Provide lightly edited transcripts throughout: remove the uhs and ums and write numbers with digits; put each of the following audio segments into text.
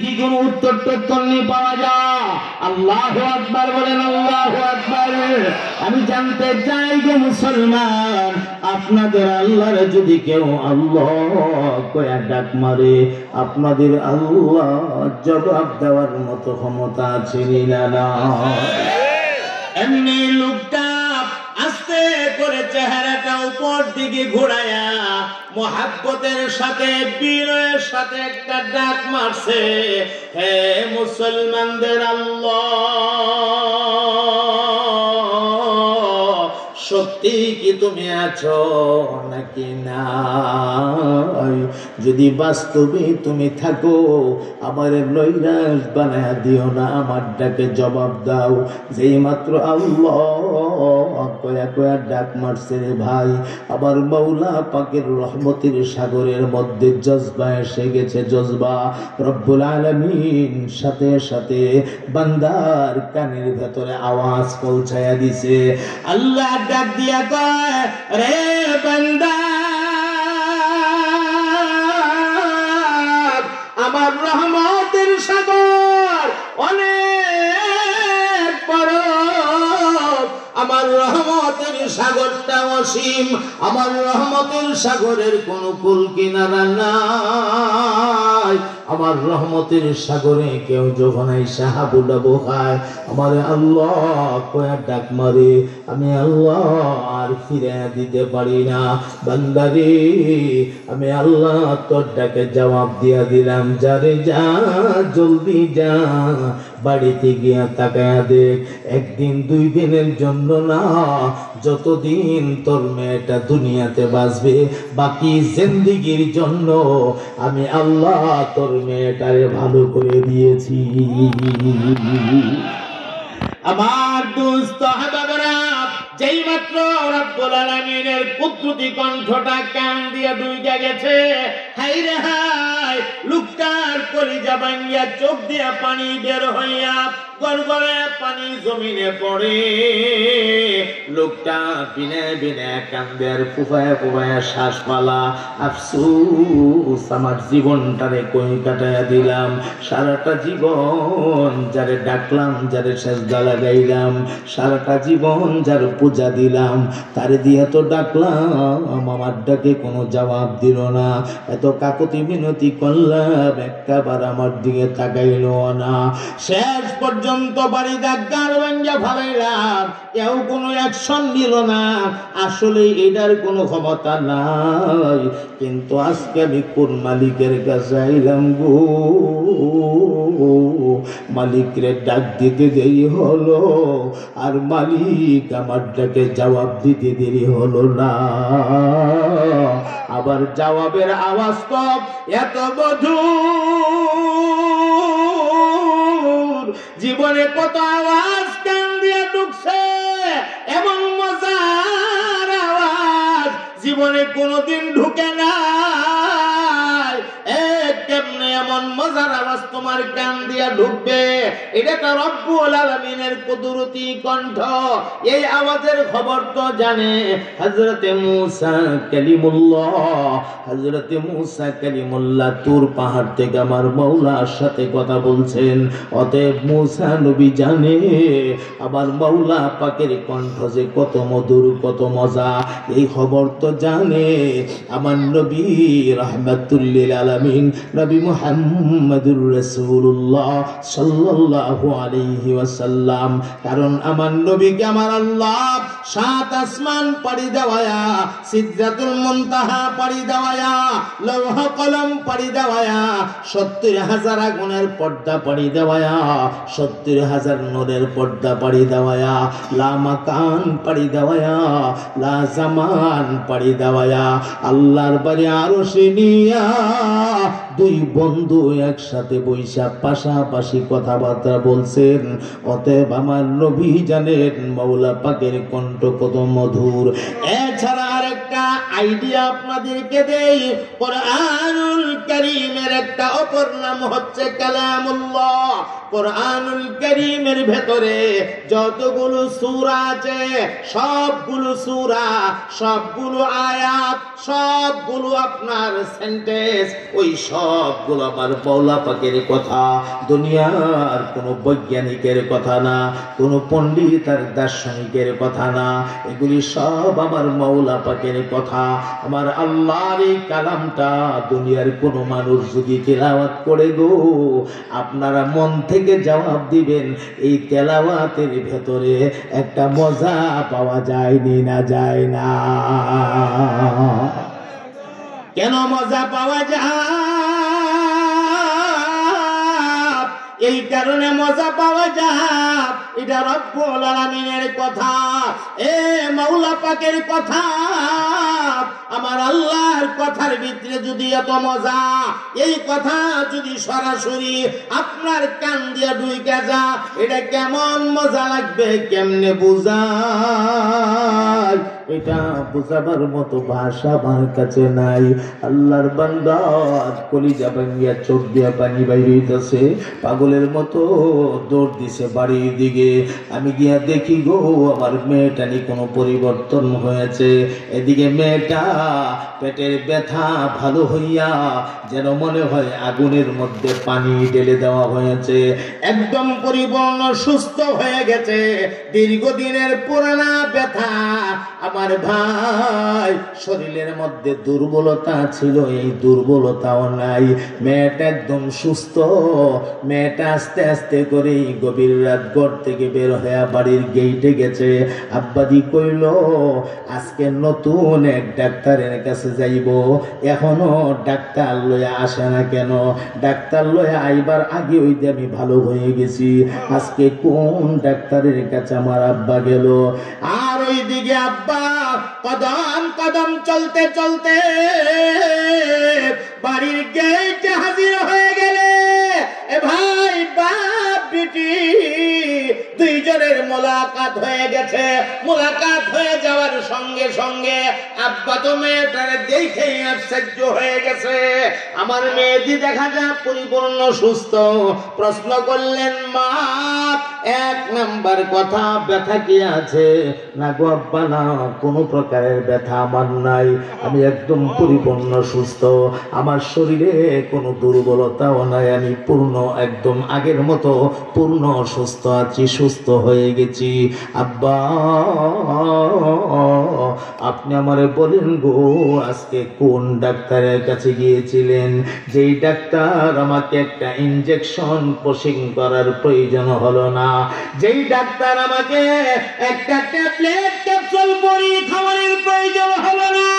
কি কোনো উত্তর টত্তর নেই পাওয়া যায়। আল্লাহু আকবার বলেন, আল্লাহু আকবার। আমি জানতে চাই গো মুসলমান, আপনাদের আল্লাহর যদি কেউ আল্লাহ কয়া ডাক মারে, আপনাদের আল্লাহ জবাব দেওয়ার মতো ক্ষমতা আছে না? এমনি লোকটা আস্তে করে চেহারাটা উপর দিকে ঘোরায়া মোহাব্বতের সাথে বিনয়ের সাথে একটা ডাক মারছে, হে মুসলমানদের আল্লাহ, সত্যি কি তুমি আছো নাকি নাই? যদি বাস্তবে তুমি থাকো, আমার নৈরাশ বানায়া দিও না, আমার ডাকে জবাব দাও। যেই মাত্র আল্লাহ কয়া কয়া ডাক মারছে রে ভাই, আবার মাওলা পাকের রহমতের সাগরের মধ্যে জজবা এসে গেছে। জজবা রব্বুল আলামিন সাথে সাথে বান্দার কানের ভেতরে আওয়াজ পৌঁছায়া দিছে। আল্লাহ ডাক দিয়া কয়, রে বান্দা, আমার রহমতের সাগর অনেক বড়, আমার রহমতের সাগরটা অসীম, আমার রহমতের সাগরের কোনো কুল কিনারা নাই। আমার রহমতের সাগরে কেউ যখন আইসা হাবুডাবু খায়, আমার আল্লাহ কয়া ডাক মারে, আমি আল্লাহ আর ফিরে দিতে পারি না। বান্দারে, আমি আল্লাহ তোর ডাকে জবাব দিয়া দিলাম, যারে যা, জলদি যা, বাড়িতে গিয়া তাকায়া দেখ, একদিন দুই দিনের জন্য না, যতদিন তোর মেয়েটা দুনিয়াতে বাঁচবে, বাকি জিন্দেগির জন্য আমি আল্লাহ তোর মেয়েটারে ভালো করে দিয়েছি। আমার দোস্ত হাবাবরা, যেই মাত্র রব্বুল আলামিনের কুদরতি কণ্ঠটা কান দিয়া ডুইকা গেছে, হাই রে হাই, লোকটার কলিজা ভাঙ্গিয়া চোখ দিয়া পানি বের হইয়া গড়গড়ে পানি জমিনে পড়ে। লোকটা বিনে বিনে কান্দে আর ফুফায়া ফুফায়া শ্বাস পালা, আফসোস আমার জীবনটারে কই কাটাইয়া দিলাম। সারাটা জীবন যারে ডাকলাম, যারে সেজদা লাগাইলাম, সারাটা জীবন যার পূজা দিলাম, তারে দিয়ে তো ডাকলাম, আমার ডাকে কোনো জবাব দিল না। এত কাকুতি মিনতি করলাম, একটাবার আমার দিকে তাকাইল না। শেষ পর্যন্ত বাড়ি ডাক্তার ভাঙ্গা ফালাইলাম, কেউ কোনো অ্যাকশন নিল না। আসলে এটার কোনো ক্ষমতা নাই, কিন্তু আজকে আমি কোন মালিকের কাছে আইলাম গো, মালিকরে ডাক দিতে দেরি হলো, আর মালিক আমার ডাকে জবাব দিতে দেরি হলো না। আবার জবাবের আওয়াজ তো এত মধুর, জীবনে কত আওয়াজ কান দিয়ে ঢুকছে, এমন মজার আওয়াজ জীবনে কোনোদিন ঢুকে নাই। কেমনে এমন মজার আওয়াজ তোমার কান দিয়া ঢুকবে? এটা তো রব্বুল আলামিনের কুদরতি কণ্ঠ। এই আওয়াজের খবর তো জানে হযরতে মূসা কালিমুল্লাহ। হযরতে মূসা কালিমুল্লাহ তুর পাহাড় থেকে আমার মাওলার সাথে কথা বলছেন। অতএব মূসা নবী জানে আমার মাওলা পাকের কণ্ঠ যে কত মধুর, কত মজা, এই খবর তো জানে আমার নবী রাহমাতুল লিল আলামিন, নবী মুহাম্মদুর রাসূলুল্লাহ সাল্লাল্লাহু আলাইহি ওয়াসাল্লাম। কারণ আমার নবীকে আমার আল্লাহ 7 আসমান পাড়ি দেওয়ায়া, সিদরাতুল মুনতাহা পাড়ি দেওয়ায়া, লৌহ কলম পাড়ি দেওয়ায়া, 70,000 আগুনের পর্দা পাড়ি দেওয়ায়া, 70,000 নূরের পর্দা পাড়ি দেওয়ায়া, লা মাকান পাড়ি দেওয়ায়া, লা জামান পাড়ি দেওয়ায়া, আল্লাহর বাড়ি আরশে নিয়া দুই বন্ধু একসাথে বৈশা পাশাপাশি কথাবার্তা বলছেন। অতএব আমার নবী জানেন মাওলা পাকের কণ্ঠ কত মধুর। এছাড়া আরেকটা আইডিয়া আপনাদেরকে দেই, কোরআনুল কারীমের একটা অপর নাম হচ্ছে কালামুল্লাহ। কোরআনুল কারীমের ভেতরে যতগুলো সূরা আছে, সবগুলো সূরা, সবগুলো আয়াত, সবগুলো আপনার সেন্টেন্স, ওই সবগুলো আমার মাওলা পাকের কথা, দুনিয়ার কোনো বৈজ্ঞানিকের কথা না, কোনো পণ্ডিত আর দার্শনিকের কথা না, এগুলি সব আমার মাওলা পাকের কথা। আমার আল্লাহর এই কালামটা দুনিয়ার কোনো মানুষ যদি তেলাওয়াত করে গো, আপনারা মন থেকে জবাব দিবেন এই তেলাওয়াতের ভেতরে একটা মজা পাওয়া যায়নি না যায় না? কেন মজা পাওয়া যায়? এই কারণে মজা পাওয়া যায়, এটা রব্বুল আলামিনের কথা, এ মাওলা পাকের কথা। আমার আল্লাহর কথার ভিতরে যদি এত মজা, এই কথা যদি সরাসরি আপনার কান দিয়ে ঢুকে যা, এটা কেমন মজা লাগবে, কেমনে বুঝায়? এটা বুঝাবার মতো ভাষা আমার কাছে নাই। আল্লাহর বান্দা কলিজা ভাঙিয়া চোখ দিয়া পানি বাইরে হইতেছে, পাগলের মতো দৌড় দিছে বাড়ির দিকে। আমি গিয়া দেখি গো, আমার মেয়েটা নি কোনো পরিবর্তন হয়েছে। এদিকে মেয়েটা পেটের ব্যথা ভালো হইয়া যেন মনে হয় আগুনের মধ্যে পানি ঢেলে দেওয়া হয়েছে, একদম পরিপূর্ণ সুস্থ হয়ে গেছে। দীর্ঘদিনের পুরানা ব্যথা। আমার ভাই, শরীরের মধ্যে দুর্বলতা ছিল, এই দুর্বলতাও নাই। মেয়েটা একদম সুস্থ। মেয়েটা আস্তে আস্তে করে গভীর রাত ঘর থেকে বের হয়ে বাড়ির গেইটে গেছে। আব্বাদি কইল, আজকে নতুন এক ডাক্তারের কাছে যাইব, এখনো ডাক্তার লইয়া আসে না কেন? ডাক্তার লইয়া আইবার আগে ওই যে আমি ভালো হয়ে গেছি, আজকে কোন ডাক্তারের কাছে আমার আব্বা গেল। আর ওই দিকে আব্বা কদম কদম চলতে চলতে বাড়ির গেটে হাজির হয়ে গেলে। এ ভাই, বাপ বেটি দুইজনের মোলাকাত হয়ে গেছে। মোলাকাত হয়ে যাওয়ার সঙ্গে সঙ্গে আব্বা তো মেয়েটারে দেখেই আশ্চর্য হয়ে গেছে। আমার মেয়েটি দেখা যায় পরিপূর্ণ সুস্থ। প্রশ্ন করলেন, মা, এক নাম্বার কথা, ব্যথা কি আছে? না গো আব্বা, না, কোনো প্রকারের ব্যথা আমার নাই, আমি একদম পরিপূর্ণ সুস্থ, আমার শরীরে কোনো দুর্বলতাও নাই, আমি পূর্ণ একদম আগের মতো পূর্ণ সুস্থ আছি, সুস্থ হয়ে গেছি। আব্বা, আপনি আমারে বলেন গো, আজকে কোন ডাক্তারের কাছে গিয়েছিলেন? যেই ডাক্তার আমাকে একটা ইনজেকশন পুশিং করার প্রয়োজন হলো না, যেই ডাক্তার আমাকে একটা ট্যাবলেট ক্যাপসুল বড়ি খাওয়ানোর প্রয়োজন হলো না,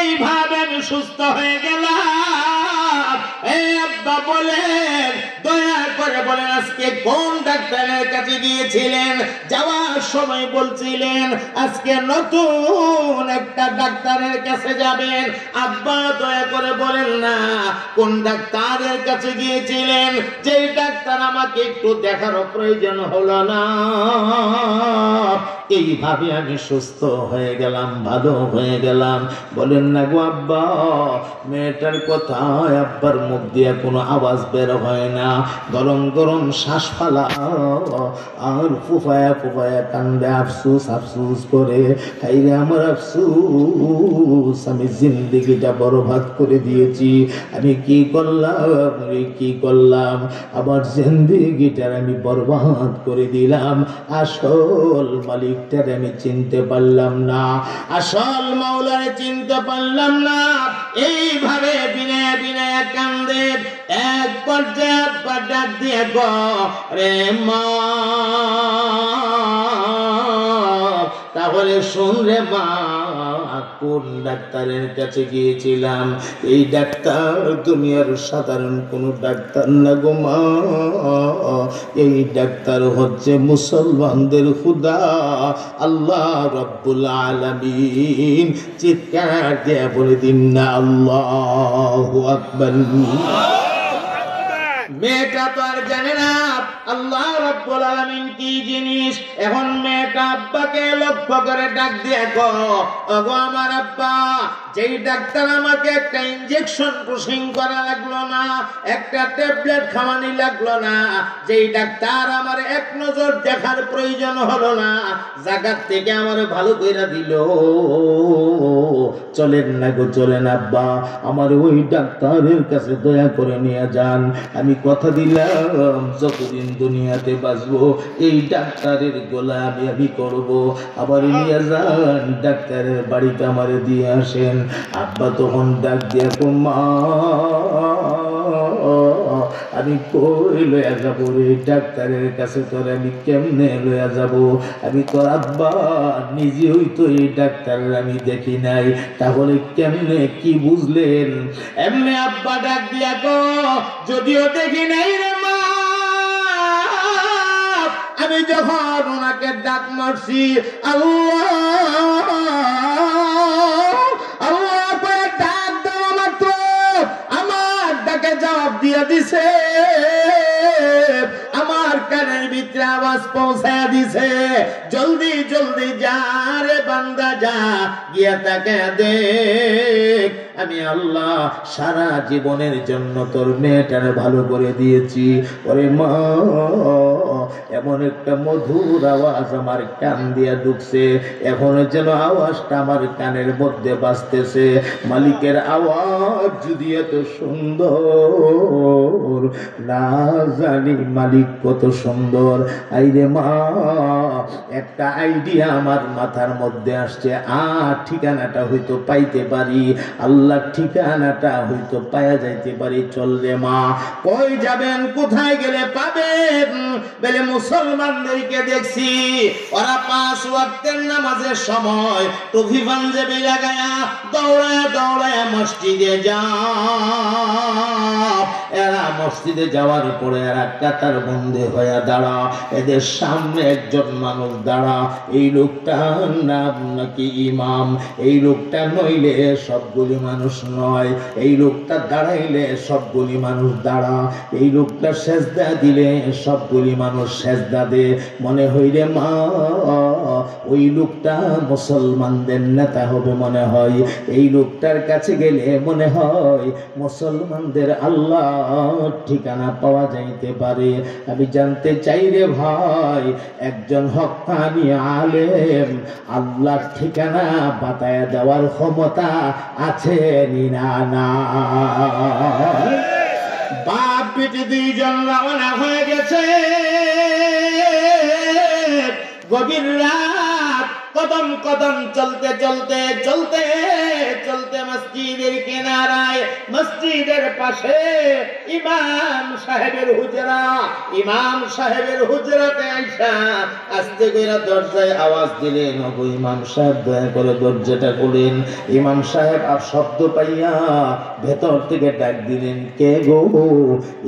এইভাবে আমি সুস্থ হয়ে গেলাম। এই আব্বা বলেন, দয়া করে বলেন, আজকে কোন ডাক্তারের কাছে গিয়েছিলেন? যাওয়ার সময় বলছিলেন আজকে নতুন একটা ডাক্তারের কাছে যাবেন। আব্বা দয়া করে বলেন না কোন ডাক্তারের কাছে গিয়েছিলেন, যে ডাক্তার আমাকে একটু দেখারও প্রয়োজন হলো না, এইভাবে আমি সুস্থ হয়ে গেলাম, ভালো হয়ে গেলাম। বলেন না গো আব্বা, মেয়েটার কথায় আব্বার মুখ দিয়ে কোনো আওয়াজ বের হয় না, গরম গরম শ্বাস ফালা আর ফুফায়া ফুফায়া কান্দে, আফসুস আফসুস করে। হাইরে আমার আফসুস, আমি জিন্দেগিটা বরবাদ করে দিয়েছি, আমি কি করলাম রে, কি করলাম, আমার জিন্দেগিটার আমি বরবাদ করে দিলাম। আসল মালিকটার আমি চিনতে পারলাম না, আসল মাওলারে চিনতে পারলাম না। এইভাবে বিনয় বিনয় কান্দে। এক পর্যায়ে আব্বা ডাক দিয়ে গো, রে মা, তাহলে শোন রে মা, কোন ডাক্তারের কাছে গিয়েছিলাম? এই ডাক্তার দুনিয়ার সাধারণ কোনো ডাক্তার না গো মা, এই ডাক্তার হচ্ছে মুসলমানদের খুদা আল্লাহ রাব্বুল আলামিন। চিৎকার দিয়ে বলে দিন না আল্লাহু আকবার। মেয়েটা তো আর জানে না আল্লাহ রাব্বুল আলামিন কি জিনিস। এখন মেয়েটা আব্বাকে লক্ষ্য করে ডাক দিয়ে কয়, ওগো আমার আব্বা, যেই ডাক্তার আমাকে একটা ইনজেকশন পুশিং করা লাগলো না, একটা ট্যাবলেট খাওয়ানি লাগলো না, যেই ডাক্তার আমার এক নজর দেখার প্রয়োজন হলো না, জায়গার থেকে আমার ভালো কইরা দিল, চলেন না গো, চলেন আব্বা, আমার ওই ডাক্তারের কাছে দয়া করে নিয়ে যান। আমি কথা দিলাম যতদিন দুনিয়াতে বাঁচবো এই ডাক্তারের গোলামি আমি করব। আবার নিয়ে যান, ডাক্তারের বাড়িতে আমার দিয়ে আসেন। আব্বা তখন ডাক দিয়ে, মা আমি কই লইয়া যাব রে, ডাক্তারের কাছে তোর আমি কেমনে লইয়া যাব? আমি তোর আব্বা নিজে হইতো এই ডাক্তার আমি দেখি নাই, তাহলে কেমনে কি বুঝলেন? এমনি আব্বা ডাক দিয়া গো, যদিও দেখি নাই রে মা, আমি যখন ওনাকে ডাক মারছি আল্লাহ আল্লাহ করে ডাক দেওয়া মাত্র আমার ডাকে জবাব দিয়া দিছে, আমার কানের ভিতরে আওয়াজ পৌঁছায়া দিছে, জলদি জলদি যা রে বান্দা যা, গিয়া তাকে দেখ আমি আল্লাহ সারা জীবনের জন্য তোর মেয়েটারে ভালো করে দিয়েছি। ওরে মা, এমন একটা মধুর আওয়াজ আমার কান দিয়া ঢুকছে, এখনো যেন আওয়াজটা আমার কানের মধ্যে বাজতেছে। মালিকের আওয়াজ যদি এত সুন্দর, না জানি মালিক কত সুন্দর। আইরে মা, একটা আইডিয়া আমার মাথার মধ্যে আসছে, ঠিকানাটা হয়তো পাইতে পারি, আল্লাহ ঠিকানাটা হয়তো পাওয়া যাইতে পারি। চল রে মা। কই যাবেন? কোথায় গেলে পাবেন? বলে মুসলমানদেরকে দেখছি ওরা 5 ওয়াক্তের নামাজের সময় টুপি পাঞ্জাবি লাগায়া দৌড়ায়া দৌড়ায়া মসজিদে যায়। এরা মসজিদে যাওয়ার পরে এরা কাতার বন্ধে হয়ে দাঁড়া, এদের সামনে একজন মানুষ দাঁড়া, এই লোকটার নাম নাকি ইমাম। এই লোকটা নইলে সবগুলি মানুষ নয়, এই লোকটা দাঁড়াইলে সবগুলি মানুষ দাঁড়া, এই লোকটা সেজদা দিলে সবগুলি মানুষ সেজদা দে। মনে হইলে মা, ওই লোকটা মুসলমানদের নেতা হবে মনে হয়, এই লোকটার কাছে গেলে মনে হয় মুসলমানদের আল্লাহ ঠিকানা পাওয়া যাইতে পারে। আমি জানতে চাই রে ভাই, একজন হক্কানি আলেম আল্লাহর ঠিকানা বাতায়া দেওয়ার ক্ষমতা আছে না? না। বাপ বেটি দুইজন রওনা হয়ে গেছে, গভীর রাত, কদম কদম চলতে চলতে চলতে চলতে মসজিদের কিনারায়, মসজিদের পাশে ইমাম সাহেবের হুজরা, ইমাম সাহেবের হুজরাতে আইসা আস্তে করে দরজায় আওয়াজ দিলেন, ওগো ইমাম সাহেব দয়া করে দরজাটা খুলেন। ইমাম সাহেব আর শব্দ পাইয়া ভেতর থেকে ডাক দিলেন, কে গো?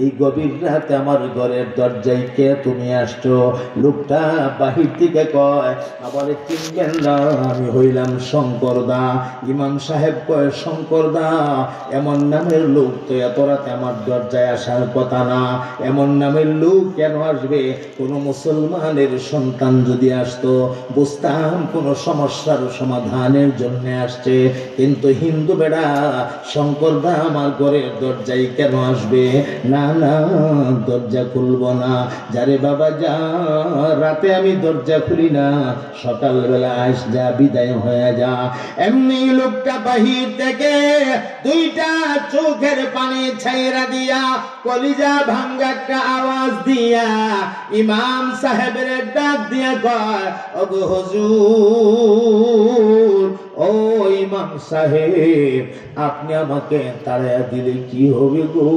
এই গভীর রাতে আমার ঘরের দরজায় কে তুমি আসছো? লোকটা বাহির থেকে কয়, আবার চিনবেন না, আমি হইলাম শঙ্কর দা। ইমাম সাহেব কয়, শঙ্কর দা এমন নামের লোক তো এত রাতে আমার দরজায় আসার কথা না। এমন নামের লোক কেন আসবে? কোন মুসলমানের সন্তান যদি আসতো বুঝতাম কোন সমস্যার সমাধানের জন্য আসছে, কিন্তু হিন্দু বেড়া শঙ্কর দা আমার ঘরের দরজায় কেন আসবে? না না, দরজা খুলবো না। যারে বাবা যা, রাতে আমি দরজা খুলি না, সকালবেলা আস যা, বিদায় হয়ে যা। এমনি লোকটা বাহির থেকে দুইটা চোখের পানি ছাইরা দিয়া কলিজা ভাঙ্গা একটা আওয়াজ দিয়া ইমাম সাহেবের ডাক দিয়া কয়, ওগো হুজুর, ও ইমাম সাহেব, আপনি আমাকে তাড়াইয়া দিলে কি হবে গো?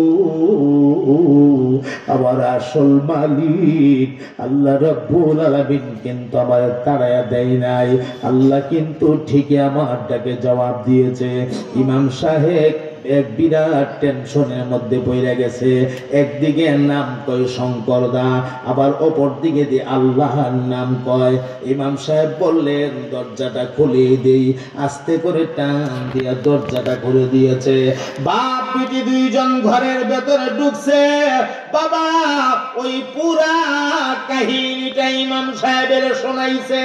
আমার আসল মালিক আল্লাহ রাব্বুল আলামিন কিন্তু আমার তাড়াইয়া দেয় নাই, আল্লাহ কিন্তু ঠিকই আমার ডাকে জবাব দিয়েছে। ইমাম সাহেব এক বিরাট টেনশনের মধ্যে পড়ে গেছে। একদিকে নাম কয় শঙ্কর দা, আবার অপর দিকে দিয়ে আল্লাহর নাম কয়। ইমাম সাহেব বললেন দরজাটা খুলে দেই। আস্তে করে টান দিয়া দরজাটা খুলে দিয়েছে। বাপ বেটি দুইজন ঘরের ভেতরে ঢুকছে। বাবা ওই পুরা কাহিনীটা ইমাম সাহেবের শোনাইছে,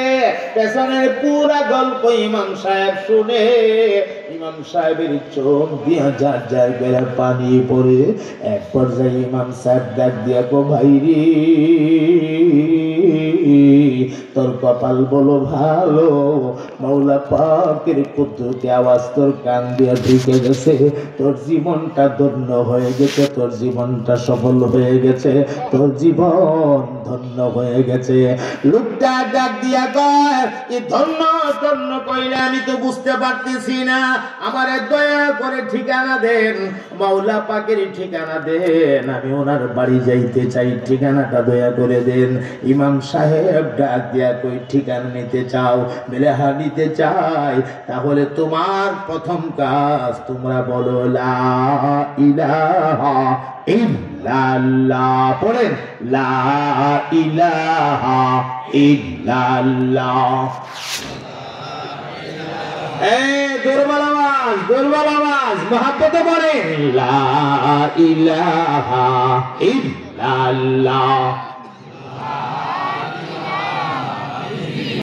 পেছনের পুরা গল্প ইমাম সাহেব শুনে ইমাম সাহেবের চোখ দিয়া যার যার বেলা পানি পড়ে। এক পর্যায়ে ইমাম সাহেব ডাক দিয়া গো ভাইরি, তোর কপাল বলো ভালো, মাওলা পাকের কুদরতি আওয়াজ তোর কান দিয়া ঢুকে গেছে, তোর জীবনটা ধন্য হয়ে গেছে, তোর জীবনটা সফল হয়ে গেছে, তোর জীবন ধন্য হয়ে গেছে। লোকটা ডাক দিয়া কয় এই ধন্য ধন্য কইলে আমি তো বুঝতে পারতেছি না, আমারে দয়া করে ঠিকানা দেন, মাওলা পাকের ঠিকানা দেন, আমি ওনার বাড়ি যাইতে চাই, ঠিকানাটা দয়া করে দেন। ইমাম সাহেব ডাক দিয়া কই ঠিকানা নিতে চাও? বলে হ্যাঁ নিতে চাই। তাহলে তোমার প্রথম কাজ তোমরা বলো লা ইলাহা ইল্লাল্লাহ। পড়েন লা ইলাহা ইল্লাল্লাহ। দুর্বল আওয়াজ, দুর্বল আওয়াজ, মহাব্বতে বলেন লা ইলাহা ইল্লাল্লাহ।